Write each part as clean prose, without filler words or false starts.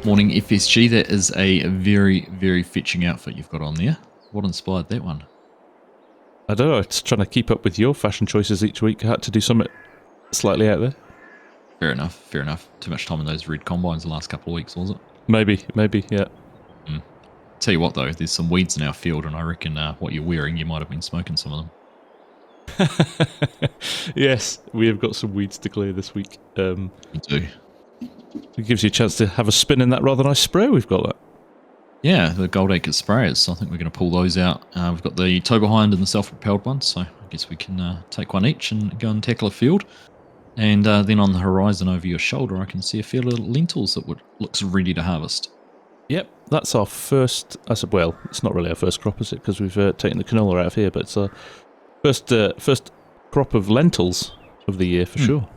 Morning FSG, that is a very, very fetching outfit you've got on there. What inspired that one? I don't know, it's trying to keep up with your fashion choices each week. I had to do something slightly out there. Fair enough, fair enough. Too much time in those red combines the last couple of weeks, was it? Maybe, yeah. Tell you what though, there's some weeds in our field and I reckon what you're wearing, you might have been smoking some of them. Yes, we have got some weeds to clear this week. You do. It gives you a chance to have a spin in that rather nice sprayer we've got there. Yeah, the Gold Acre sprayers. I think we're going to pull those out. We've got the tow behind and the self-propelled one, so I guess we can take one each and go and tackle a field. And then on the horizon over your shoulder, I can see a fair little lentils that looks ready to harvest. Yep, that's our first. Well, it's not really our first crop, is it? Because we've taken the canola out of here, but it's our first crop of lentils of the year for sure.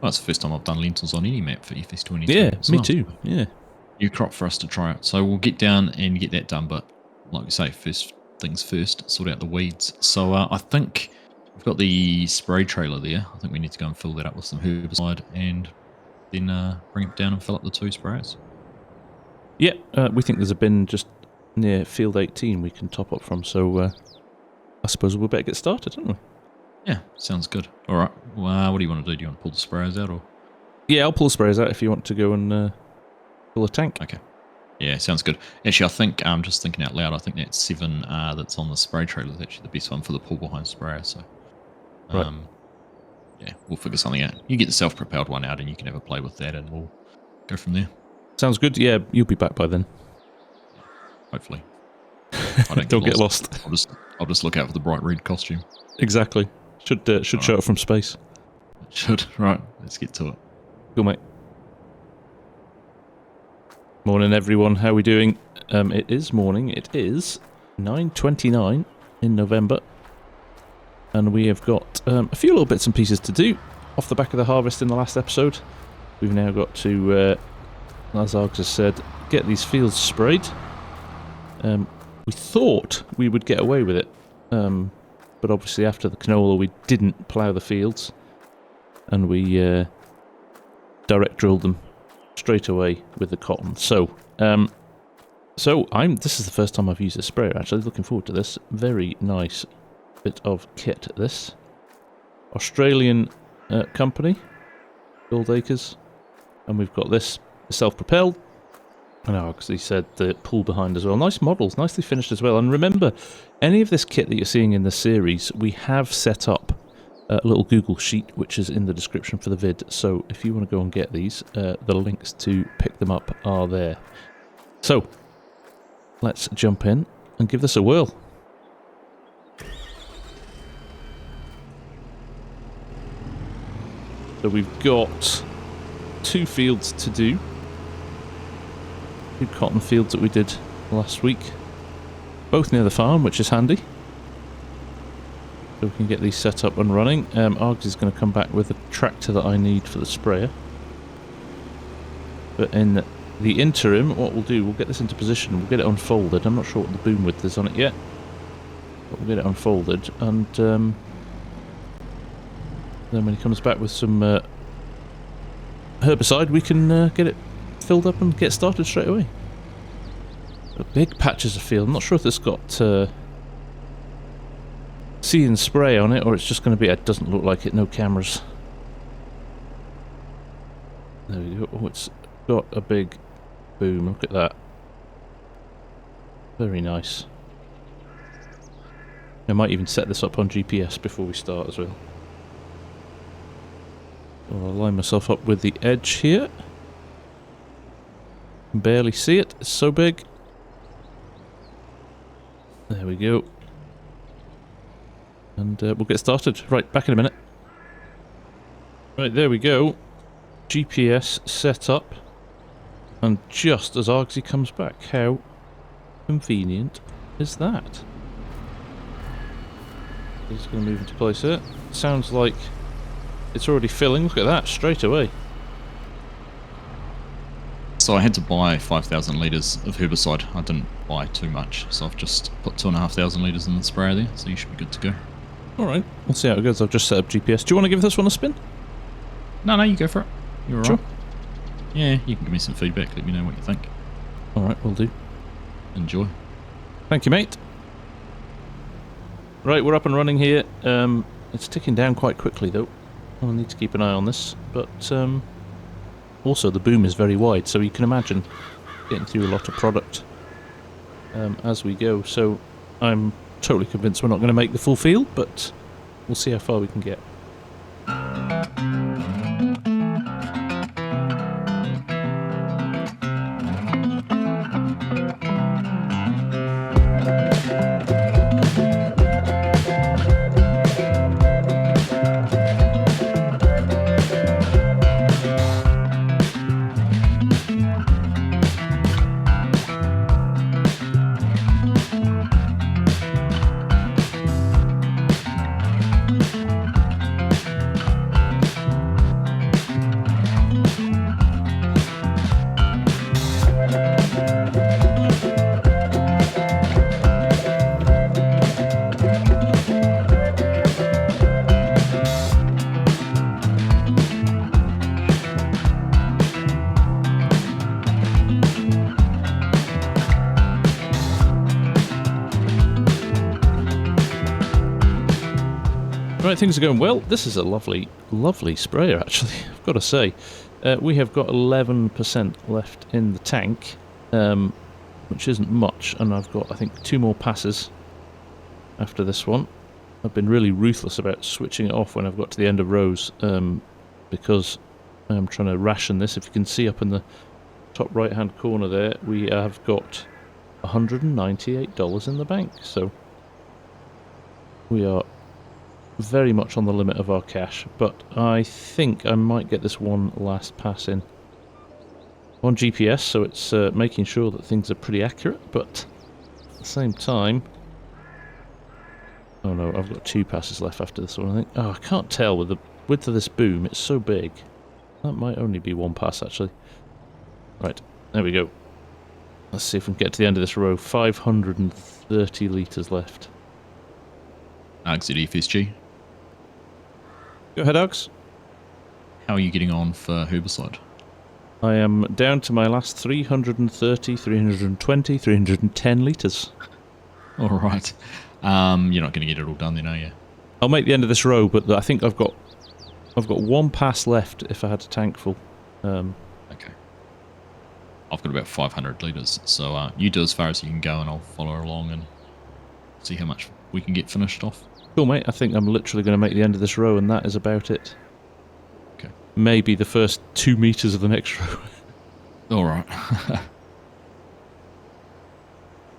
Well, that's the first time I've done lentils on any map for FS23. Yeah, me too. Yeah. New crop for us to try out. So we'll get down and get that done. But like we say, first things first, sort out the weeds. So I think we've got the spray trailer there. I think we need to go and fill that up with some herbicide and then bring it down and fill up the 2 sprayers. Yeah, we think there's a bin just near field 18 we can top up from. So I suppose we'll better get started, don't we? Yeah, sounds good. All right. Well, what do you want to do? Do you want to pull the sprayers out or? Yeah, I'll pull the sprayers out if you want to go and fill a tank. Okay. Yeah, sounds good. Actually, I think I'm just thinking out loud. I think that 7 that's on the spray trailer is actually the best one for the pull behind sprayer. So, right. Yeah, we'll figure something out. You get the self-propelled one out, and you can have a play with that, and we'll go from there. Sounds good. Yeah, you'll be back by then. Hopefully. I don't get lost. I'll just look out for the bright red costume. Exactly. Should show up from space. It should. Right. Let's get to it. Cool, mate. Morning, everyone. How are we doing? It is morning. It is 9:29 in November. And we have got a few little bits and pieces to do off the back of the harvest in the last episode. We've now got to, as Args has said, get these fields sprayed. We thought we would get away with it. But obviously after the canola we didn't plough the fields. And we direct drilled them straight away with the cotton. So this is the first time I've used a sprayer actually. Looking forward to this. Very nice bit of kit this. Australian company, Gold Acres. And we've got this self-propelled. And because he said the pull behind as well. Nice models, nicely finished as well. And remember, any of this kit that you're seeing in the series, we have set up a little Google sheet, which is in the description for the vid. So if you want to go and get these, the links to pick them up are there. So let's jump in and give this a whirl. So we've got 2 fields to do. 2 cotton fields that we did last week. Both near the farm, which is handy. So we can get these set up and running. Args is going to come back with the tractor that I need for the sprayer. But in the interim, what we'll do, we'll get this into position, we'll get it unfolded. I'm not sure what the boom width is on it yet. But we'll get it unfolded, and then when he comes back with some herbicide, we can get it filled up and get started straight away. Big patches of field. I'm not sure if it's got see and spray on it, or it's just going to be, it doesn't look like it, no cameras. There we go. Oh, it's got a big boom. Look at that. Very nice. I might even set this up on GPS before we start as well. So I'll line myself up with the edge here. Can barely see it, it's so big. There we go. And we'll get started. Right, back in a minute. Right, there we go. GPS set up. And just as Argsy comes back, how convenient is that? It's going to move into place here. Sounds like it's already filling. Look at that, straight away. So I had to buy 5,000 litres of herbicide. I didn't buy too much, so I've just put 2,500 litres in the sprayer there, so you should be good to go. Alright, we'll see how it goes. I've just set up GPS. Do you want to give this one a spin? No, you go for it. You're all sure. right. Yeah, you can give me some feedback. Let me know what you think. Alright, will do. Enjoy. Thank you, mate. Right, we're up and running here. It's ticking down quite quickly, though. I'll need to keep an eye on this. But also, the boom is very wide, so you can imagine getting through a lot of product as we go. So I'm totally convinced we're not going to make the full field, but we'll see how far we can get. Right, things are going well. This is a lovely, lovely sprayer, actually, I've got to say. We have got 11% left in the tank, which isn't much, and I've got, I think, 2 more passes after this one. I've been really ruthless about switching it off when I've got to the end of rows, because I'm trying to ration this. If you can see up in the top right-hand corner there, we have got $198 in the bank, so we are very much on the limit of our cash, but I think I might get this one last pass in on GPS, so it's making sure that things are pretty accurate, but at the same time... Oh no, I've got 2 passes left after this one, I think. Oh, I can't tell with the width of this boom, it's so big. That might only be 1 pass, actually. Right, there we go. Let's see if we can get to the end of this row. 530 litres left. Exit FSG. Go ahead, Alex. How are you getting on for herbicide? I am down to my last 330, 320, 310 litres. Alright. You're not going to get it all done then, are you? I'll make the end of this row, but I think I've got 1 pass left if I had a tank full. Okay. I've got about 500 litres, so you do as far as you can go and I'll follow along and see how much we can get finished off. Cool, mate. I think I'm literally going to make the end of this row, and that is about it. Okay. Maybe the first 2 metres of the next row. Alright.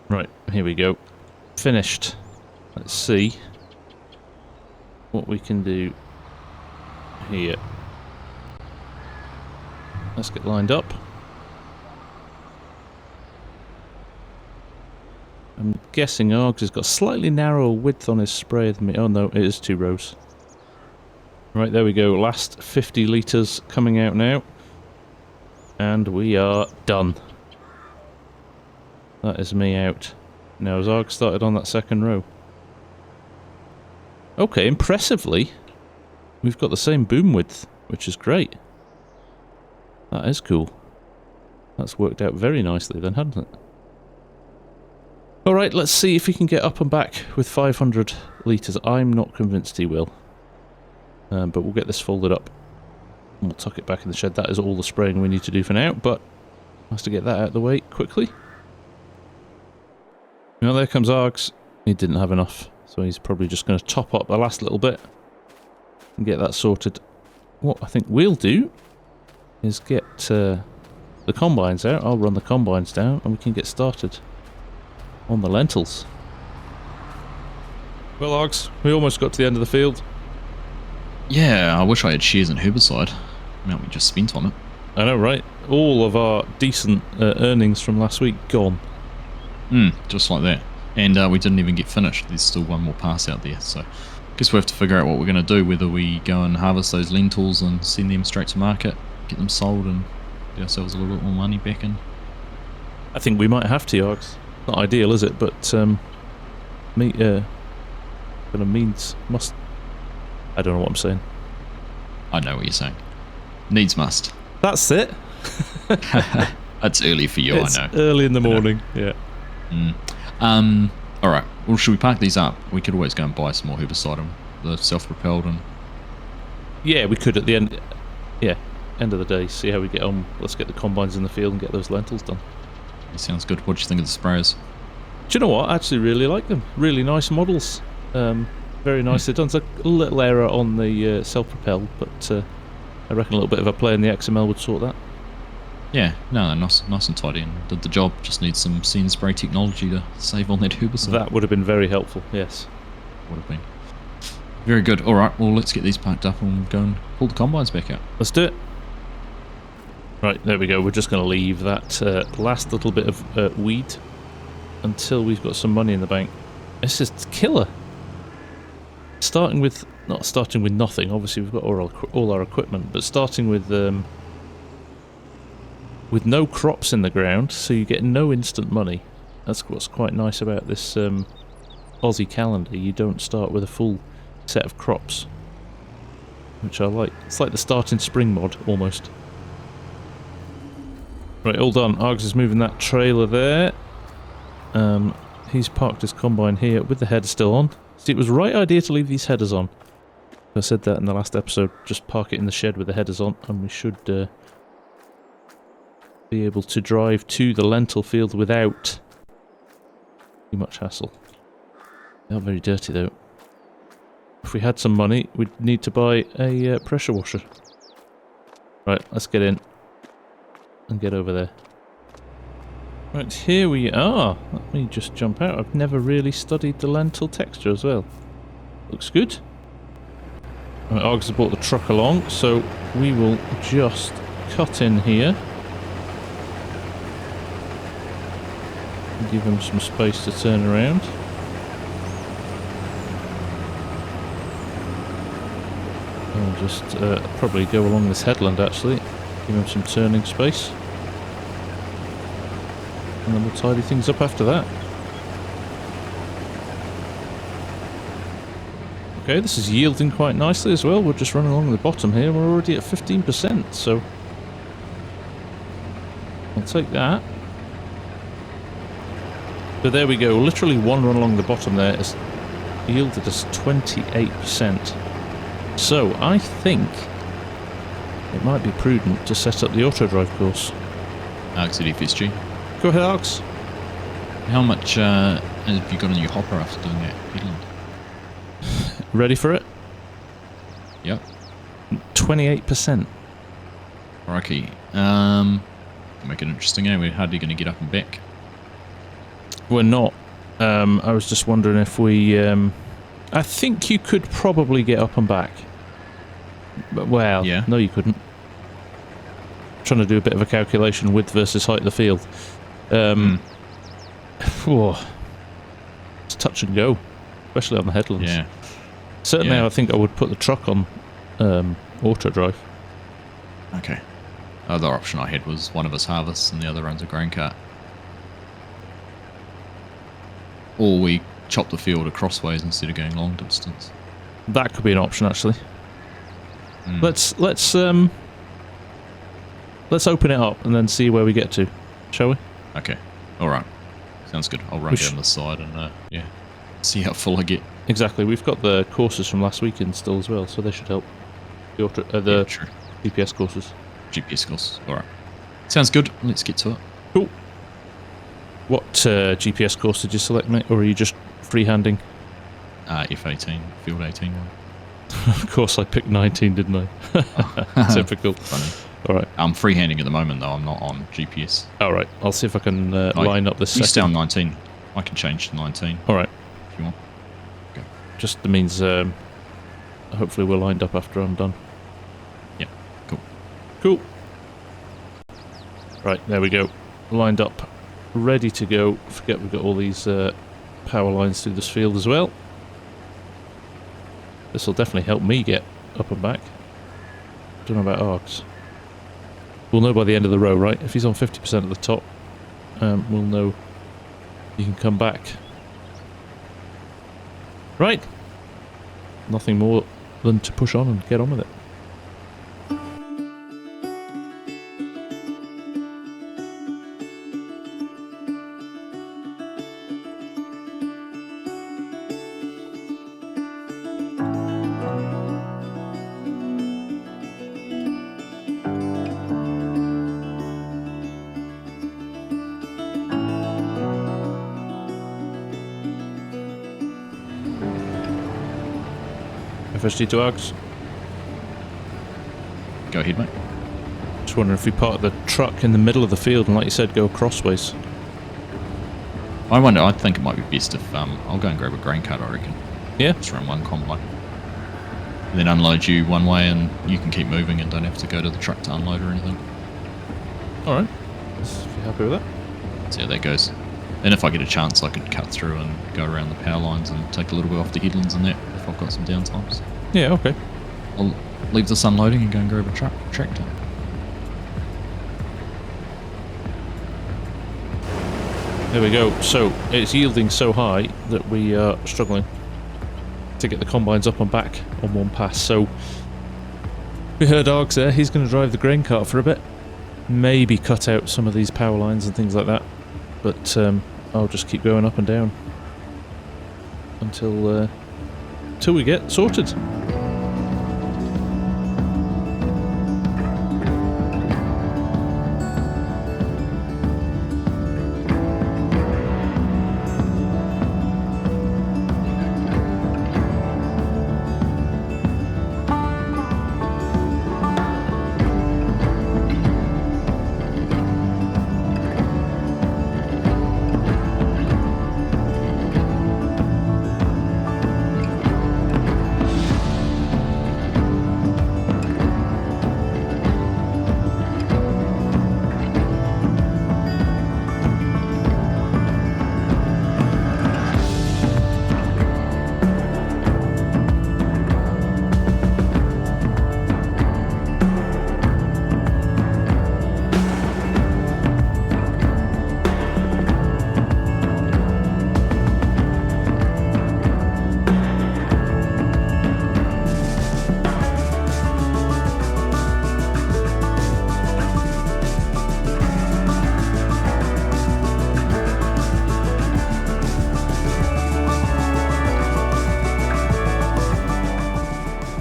Right, here we go. Finished. Let's see what we can do here. Let's get lined up. I'm guessing Args has got slightly narrower width on his spray than me. Oh no, it is 2 rows. Right, there we go. Last 50 litres coming out now. And we are done. That is me out. Now, has Arg started on that 2nd row? Okay, impressively, we've got the same boom width, which is great. That is cool. That's worked out very nicely then, hasn't it? Alright, let's see if he can get up and back with 500 litres. I'm not convinced he will. But we'll get this folded up. And we'll tuck it back in the shed. That is all the spraying we need to do for now, but has to get that out of the way quickly. Now there comes Args. He didn't have enough, so he's probably just going to top up the last little bit and get that sorted. What I think we'll do is get the combines out. I'll run the combines down and we can get started on the lentils. Well, Args, we almost got to the end of the field. Yeah, I wish I had shares in herbicide. The amount we just spent on it. I know, right? All of our decent earnings from last week gone. Just like that. And we didn't even get finished. There's still 1 more pass out there. So I guess we have to figure out what we're going to do. Whether we go and harvest those lentils and send them straight to market, get them sold and get ourselves a little bit more money back in. I think we might have to, Args. Not ideal, is it? But means must. I don't know what I'm saying. I know what you're saying. Needs must. That's it. That's early for you, It's I know. early in the morning. Yeah. All right. Well, should we park these up? We could always go and buy some more herbicide, and the self-propelled, and Yeah, we could at the end. Yeah, end of the day, see how we get on. Let's get the combines in the field and get those lentils done. it sounds good. What do you think of the sprayers? Do you know what? I actually really like them. Really nice models. Very nicely done. It's a little error on the self-propelled, but I reckon a little bit of a play in the XML would sort that. Yeah, no, nice and tidy, and did the job. Just needs some seed spray technology to save on that herbicide. That would have been very helpful, yes. Would have been. Very good. All right, well, let's get these packed up and go and pull the combines back out. Let's do it. Right, there we go. We're just going to leave that last little bit of weed until we've got some money in the bank. It's just killer. Not starting with nothing. Obviously, we've got all our equipment, but starting with no crops in the ground, so you get no instant money. That's what's quite nice about this Aussie calendar. You don't start with a full set of crops, which I like. It's like the starting spring mod, almost. Right, all done. Args is moving that trailer there. He's parked his combine here with the header still on. See, it was the right idea to leave these headers on. I said that in the last episode. Just park it in the shed with the headers on, and we should be able to drive to the lentil field without too much hassle. Not very dirty though. If we had some money, we'd need to buy a pressure washer. Right, let's get in and get over there. Right, here we are. Let me just jump out. I've never really studied the lentil texture as well. Looks good. Right, Args has brought the truck along, so we will just cut in here. Give him some space to turn around. I'll just probably go along this headland actually. Give him some turning space. And then we'll tidy things up after that. Okay, this is yielding quite nicely as well. We're just running along the bottom here. We're already at 15%, so I'll take that. So there we go. Literally one run along the bottom there has yielded us 28%. So I think it might be prudent to set up the auto drive course. Args at FSG. Go ahead, Args. How much have you got on your hopper after doing that headland? Ready for it? Yep. 28%. Crikey. Make it interesting, eh? We're hardly going to get up and back. We're not. I was just wondering if we... I think you could probably get up and back. But, well, yeah. No you couldn't. Trying to do a bit of a calculation, width versus height of the field. It's touch and go, especially on the headlands. Yeah. Certainly, Yeah. I think I would put the truck on auto drive. Okay. The other option I had was one of us harvests and the other runs a grain cart. Or we chop the field acrossways instead of going long distance. That could be an option, actually. Let's open it up and then see where we get to, shall we? Okay. All right. Sounds good. I'll run down the side and yeah, see how full I get. Exactly. We've got the courses from last weekend still as well, so they should help. The Yeah, true. GPS courses. GPS course. All right. Sounds good. Let's get to it. Cool. What GPS course did you select, mate? Or are you just freehanding? F18, field 18 one. Of course, I picked 19, didn't I? Typical. Funny. All right. I'm freehanding at the moment though. I'm not on GPS. All right. I'll see if I can line up this. You stay on 19. I can change to 19. All right. If you want. Okay. Just means hopefully we're lined up after I'm done. Yeah. Cool. Cool. Right. There we go. Lined up. Ready to go. Forget we've got all these power lines through this field as well. This will definitely help me get up and back. Don't know about Args. We'll know by the end of the row, right? If he's on 50% at the top, we'll know he can come back. Right. Nothing more than to push on and get on with it. FSG to Args. Go ahead, mate. Just wondering if we park the truck in the middle of the field and, like you said, go crossways. I wonder, I think it might be best if I'll go and grab a grain cart, I reckon. Yeah? Just run one combine. And then unload you one way and you can keep moving and don't have to go to the truck to unload or anything. Alright. If you're happy with that. See how that goes. And if I get a chance, I could cut through and go around the power lines and take a little bit off the headlands and that if I've got some downtimes. Yeah, okay. I'll leave this unloading and go and grab a tractor. There we go. So, it's yielding so high that we are struggling to get the combines up and back on one pass. So, we heard Args there. He's going to drive the grain cart for a bit. Maybe cut out some of these power lines and things like that. But I'll just keep going up and down until we get sorted.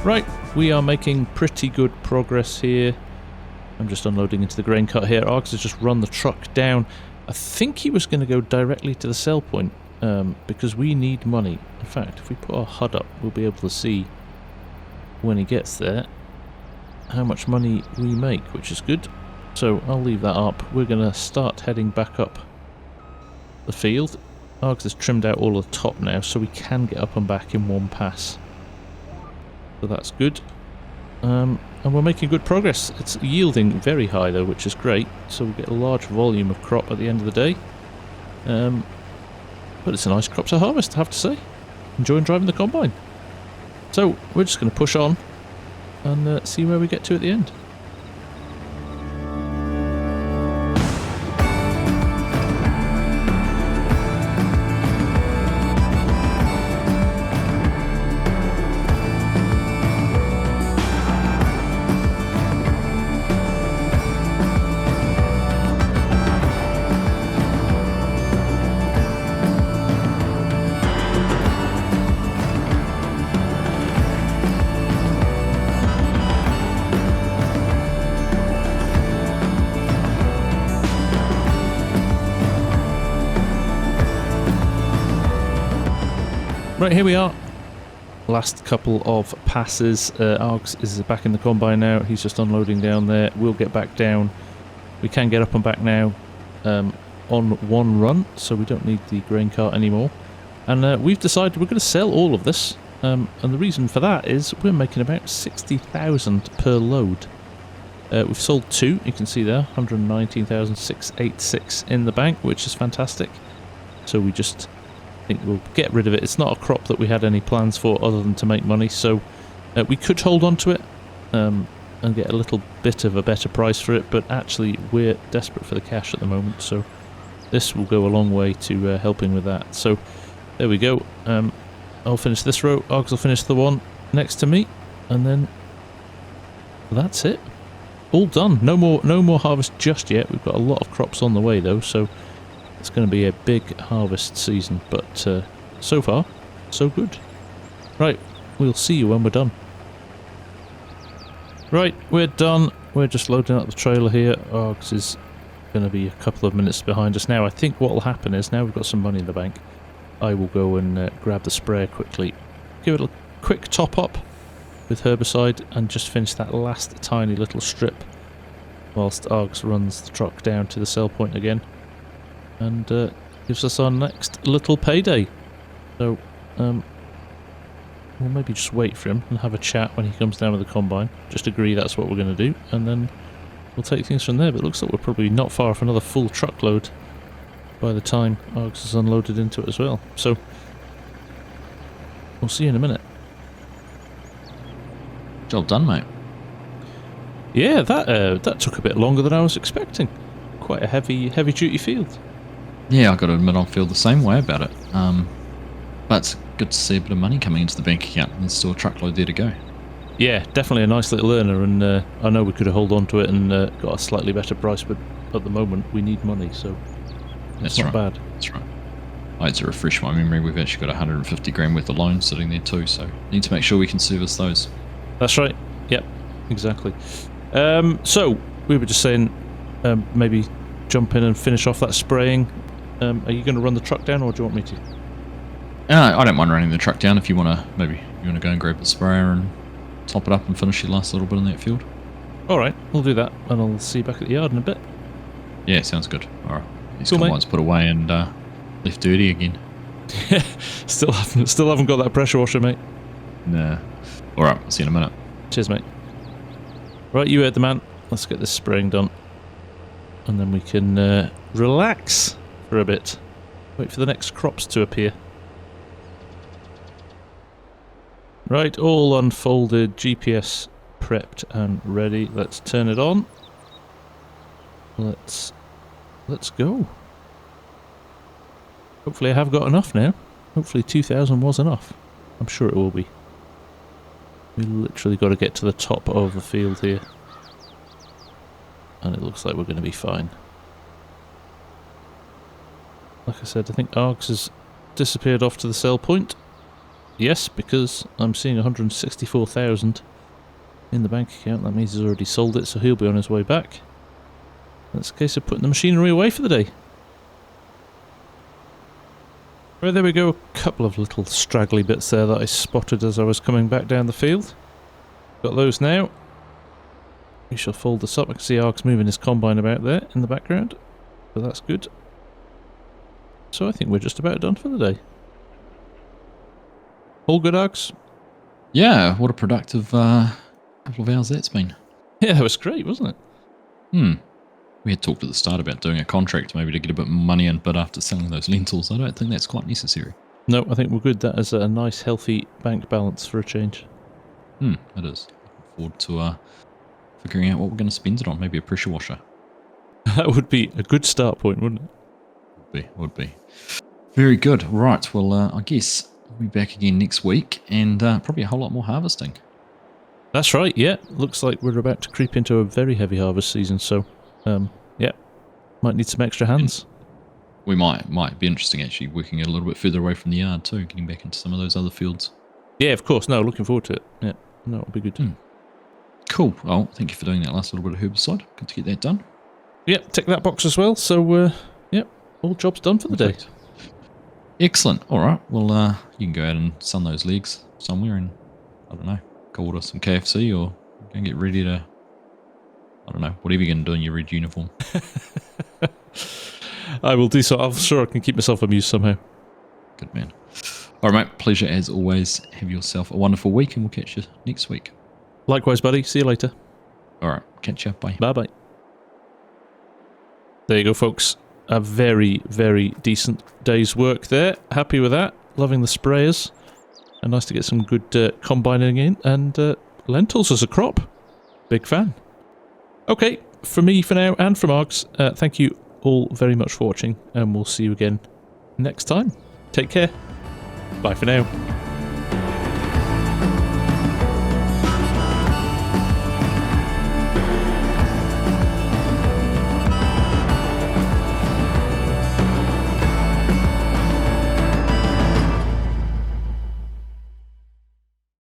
Right, we are making pretty good progress here. I'm just unloading into the grain cart here. Args has just run the truck down. I think he was going to go directly to the sell point because we need money. In fact, if we put our HUD up, we'll be able to see when he gets there how much money we make, which is good. So I'll leave that up. We're going to start heading back up the field. Args has trimmed out all of the top now, so we can get up and back in one pass. So that's good. And we're making good progress. It's yielding very high though, which is great. So we'll get a large volume of crop at the end of the day. But it's a nice crop to harvest, I have to say. Enjoying driving the combine. So we're just going to push on and see where we get to at the end. Right, here we are. Last couple of passes. Args is back in the combine now. He's just unloading down there. We'll get back down. We can get up and back now on one run, so we don't need the grain cart anymore. And we've decided we're going to sell all of this. And the reason for that is we're making about 60,000 per load. We've sold two, you can see there, 119,686 in the bank, which is fantastic. So we just think we'll get rid of it. It's not a crop that we had any plans for other than to make money, so we could hold on to it and get a little bit of a better price for it, but actually we're desperate for the cash at the moment, so this will go a long way to helping with that. So there we go. I'll finish this row, Args will finish the one next to me, and then that's it. All done. No more harvest just yet. We've got a lot of crops on the way though, so it's going to be a big harvest season, but so far, so good. Right, we'll see you when we're done. Right, we're done. We're just loading up the trailer here. Args is going to be a couple of minutes behind us now. I think what will happen is, now we've got some money in the bank, I will go and grab the sprayer quickly, give it a quick top up, with herbicide and just finish that last tiny little strip whilst Args runs the truck down to the sell point again and gives us our next little payday. So we'll maybe just wait for him and have a chat when he comes down with the combine. Just agree that's what we're going to do, and then we'll take things from there. But it looks like we're probably not far off another full truckload by the time Args is unloaded into it as well. So we'll see you in a minute. Job done, mate. Yeah, that took a bit longer than I was expecting. Quite a heavy duty field. Yeah, I got to admit I feel the same way about it. But it's good to see a bit of money coming into the bank account and there's still a truckload there to go. Yeah, definitely a nice little earner, and I know we could have held on to it and got a slightly better price, but at the moment we need money, so it's not bad. That's right. I had to refresh my memory. We've actually got 150 grand worth of loans sitting there too, so need to make sure we can service those. That's right. Yep, exactly. So we were just saying, maybe jump in and finish off that spraying. Are you going to run the truck down, or do you want me to? I don't mind running the truck down if you want to. Maybe you want to go and grab the sprayer and top it up and finish your last little bit in that field. All right, we'll do that, and I'll see you back at the yard in a bit. Yeah, sounds good. All right, these Cool, combines put away and left dirty again. Still haven't got that pressure washer, mate. Nah. All right, I'll see you in a minute. Cheers, mate. Right, you heard the man. Let's get this spraying done, and then we can relax for a bit. Wait for the next crops to appear. Right, all unfolded, GPS prepped and ready. Let's turn it on. Let's go. Hopefully I have got enough now. Hopefully 2,000 was enough. I'm sure it will be. We literally got to get to the top of the field here. And it looks like we're going to be fine. Like I said, I think Args has disappeared off to the sell point. Yes, because I'm seeing 164,000 in the bank account. That means he's already sold it, so he'll be on his way back. That's a case of putting the machinery away for the day. Right, there we go. A couple of little straggly bits there that I spotted as I was coming back down the field. Got those now. We shall fold this up. I can see Args moving his combine about there in the background, so that's good. So I think we're just about done for the day. All good, Args? Yeah, what a productive couple of hours that's been. Yeah, that was great, wasn't it? We had talked at the start about doing a contract maybe to get a bit more money in, but after selling those lentils, I don't think that's quite necessary. No, I think we're good. That is a nice, healthy bank balance for a change. It is. Looking forward to figuring out what we're going to spend it on. Maybe a pressure washer. That would be a good start point, wouldn't it? Would be. Very good. Right, well, I guess we'll be back again next week and probably a whole lot more harvesting. That's right, yeah. Looks like we're about to creep into a very heavy harvest season, so, yeah. Might need some extra hands. We might be interesting actually working a little bit further away from the yard too, getting back into some of those other fields. Yeah, of course. No, looking forward to it. Yeah, no, it'll be good. Cool. Well, thank you for doing that last little bit of herbicide. Good to get that done. Yeah, tick that box as well. So, yeah, all jobs done for the day. Excellent. All right. Well, you can go out and sun those legs somewhere and, I don't know, go order some KFC or go and get ready to, I don't know, whatever you're going to do in your red uniform. I will do so. I'm sure I can keep myself amused somehow. Good man. All right, mate. Pleasure as always. Have yourself a wonderful week and we'll catch you next week. Likewise, buddy. See you later. All right. Catch you. Bye. Bye-bye. There you go, folks. A very, very decent day's work there. Happy with that. Loving the sprayers. And nice to get some good combining in. And lentils as a crop. Big fan. Okay, from me for now and from Args, thank you all very much for watching. And we'll see you again next time. Take care. Bye for now.